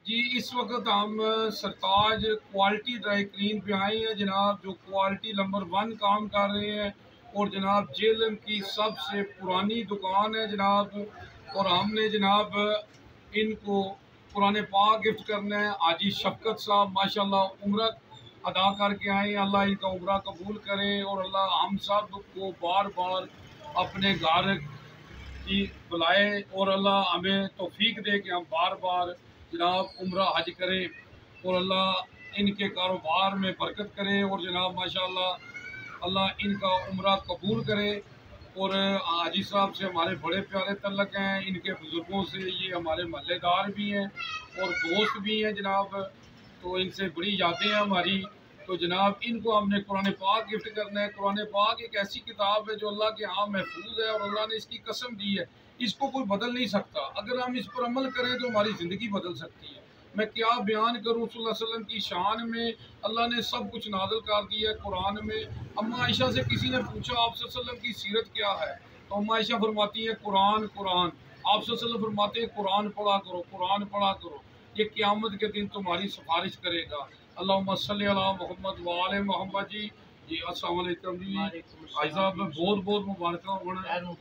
جی اس وقت ہم سرتاج quality dry clean پہ آئے ہیں جناب، جو کوالٹی نمبر 1 کام کر رہے ہیں، اور جناب جیلم کی سب سے پرانی دکان ہے جناب، اور ہم نے جناب ان کو قرآن پاک گفٹ کرنا ہے۔ حاجی شفقت صاحب ماشاءاللہ عمرہ ادا کر کے آئے ہیں، اللہ ان کا عمرہ قبول کرے، اور اللہ ہم سب کو بار بار اپنے گھر کی بلائے، اور اللہ ہمیں توفیق دے کہ ہم بار بار جناب عمرہ حج کریں، اور اللہ ان کے کاروبار میں برکت کرے، اور جناب ماشاءاللہ اللہ ان کا عمرہ قبول کرے۔ اور حاجی صاحب سے ہمارے بڑے پیارے تعلق ہیں، ان کے بزرگوں سے یہ ہمارے محلے دار بھی ہیں اور دوست بھی ہیں جناب، تو ان سے بڑی یادیں ہیں ہماری۔ تو جناب ان کو ہم نے قرآن پاک گفٹ کرنا ہے۔ قرآن پاک ایک ایسی کتاب ہے جو اللہ کے ہاں محفوظ ہے، اور اللہ نے اس کی قسم دی ہے، اس کو کوئی بدل نہیں سکتا۔ اگر ہم اس پر عمل کریں تو ہماری زندگی بدل سکتی ہے۔ میں کیا بیان کروں، صلی اللہ علیہ وسلم کی شان میں اللہ نے سب کچھ نازل کر دیا ہے قرآن میں۔ اما عائشہ سے کسی نے پوچھا آپ صلی اللہ علیہ وسلم کی سیرت کیا ہے، تو اما عائشہ فرماتی ہے قرآن قرآن۔ آپ صلی اللہ علیہ وسلم فرماتے ہیں قرآن پڑھا کرو، قرآن پڑھا کرو، یہ قیامت کے دن تمہاری سفارش کرے گا۔ اللہم صلی علی محمد وآل محمد۔ جی السلام علیکم جی، بھائی صاحب بہت بہت مبارکاں ہونا،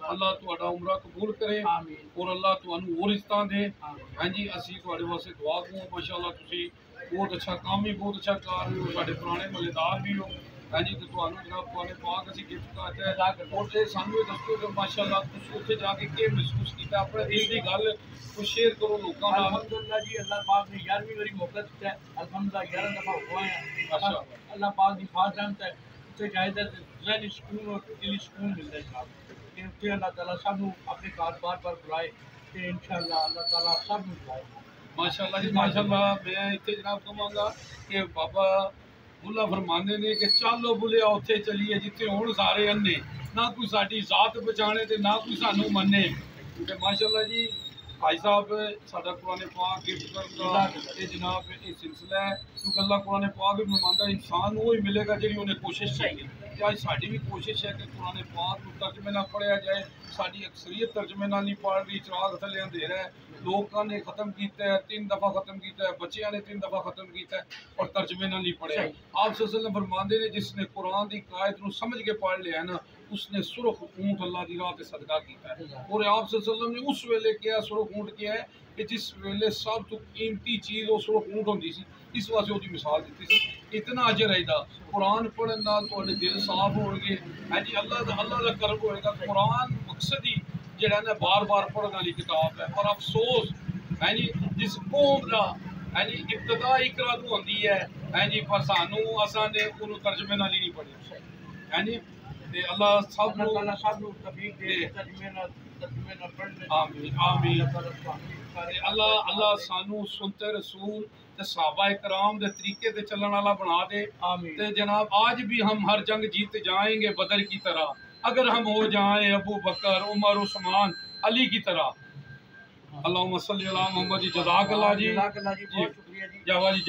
اللہ تہاڈا عمرہ قبول کرے، اور اللہ تانوں اور عزتاں دے۔ ہاں جی اسی تہاڈے واسطے دعا کروں، ماشاءاللہ تسی بہت اچھا کام بھی بہت اچھا کر رہے ہو، ساڈے پرانے محلے دار بھی ہو۔ ہاں جی تو تانوں جناب قرآن پاک اسی گفٹ کرتا ہے، اور تے سانوں یہ دسو کہ ماشاءاللہ تسی اوتھے جا کے کی محسوس کیتا، اپنے دل دی گل کچھ شیئر کرو لوکاں نال۔ الحمدللہ جی، اللہ پاک نے 11ویں واری موقع دیتا ہے، الحمدللہ 11 دفعہ ہوا ہے، اللہ پاک کی خاص رحمت ہے۔ اتنے جائے تو ذہنی سکون اور دلی سکون ملتا ہے جناب، کہ اتنے اللہ تعالیٰ سب اپنے کاروبار پر بلائے، کہ انشاءاللہ اللہ تعالیٰ سب بلائے۔ ماشاءاللہ جی ماشاءاللہ، میں اتنے جناب کہاں گا کہ بابا بلا فرماندے نے کہ چلو بلیا اتنے چلیے جتنے ہون سارے انے، نہ کوئی ساری ذات بچانے تے نہ کوئی سانوں منے۔ ماشاءاللہ جی بھائی صاحب ساڈا قرآن پاک گفٹ کرنا یہ جناب یہ سلسلہ ہے، کیونکہ اللہ قرآن پاک بھی فرماندا انسان وہی ملے گا جی انہیں کوشش چاہیے۔ کیا ساری بھی کوشش ہے کہ قرآن پاک کو ترجمے نہ پڑھیا جائے، ساری اکثریت ترجمے نہ نہیں پڑھ رہی، چراغ تھلے اندھیرا ہے، لوگوں نے ختم کیتا ہے 3 دفعہ ختم کیتا ہے، بچیاں نے 3 دفعہ ختم کیتا ہے، اور ترجمے نہ نہیں پڑھیا۔ آپ صلی اللہ علیہ وسلم فرماندے نے جس نے قرآن دی قائد نو سمجھ کے پڑھ لیا ہے نا، اس نے سرخ اونٹ اللہ دی راہ تے صدقہ کیتا ہے۔ اور آپ صلی اللہ علیہ وسلم نے اس ویلے کیا سرخ اونٹ کیا ہے کہ جس ویلے سب تو قیمتی چیز وہ سرخ اونٹ ہوندی سی، اس واسطے وہ مثال دیتی سی۔ اتنا اجر ہے دا قرآن پڑھن نال تہاڈے دل صاف ہون گے، ہاں جی اللہ دا کرم ہوئے گا۔ قرآن مقصد ہی جڑا نا بار بار پڑھن والی کتاب ہے، پر افسوس ہے جی جس قوم دا ہے جی ابتدا اقرا تو ہوندی ہے جی، پر سانوں اساں نے انہوں ترجمے نال ہی نہیں پڑھیا ہے جی۔ تے اللہ سب اللہ تعالیٰ سب کو توفیق دے، ترجمے نہ پڑھنے۔ آمین آمین۔ اللہ سانو سنتے رسول تے صحابہ کرام دے طریقے تے چلن والا بنا دے۔ تے جناب آج بھی ہم ہر جنگ جیت جائیں گے بدر کی طرح، اگر ہم ہو جائیں ابو بکر عمر عثمان علی کی طرح۔ اللہم صلی علی محمد۔ جزاک اللہ جی، بہت شکریہ جی۔ جاوا جی۔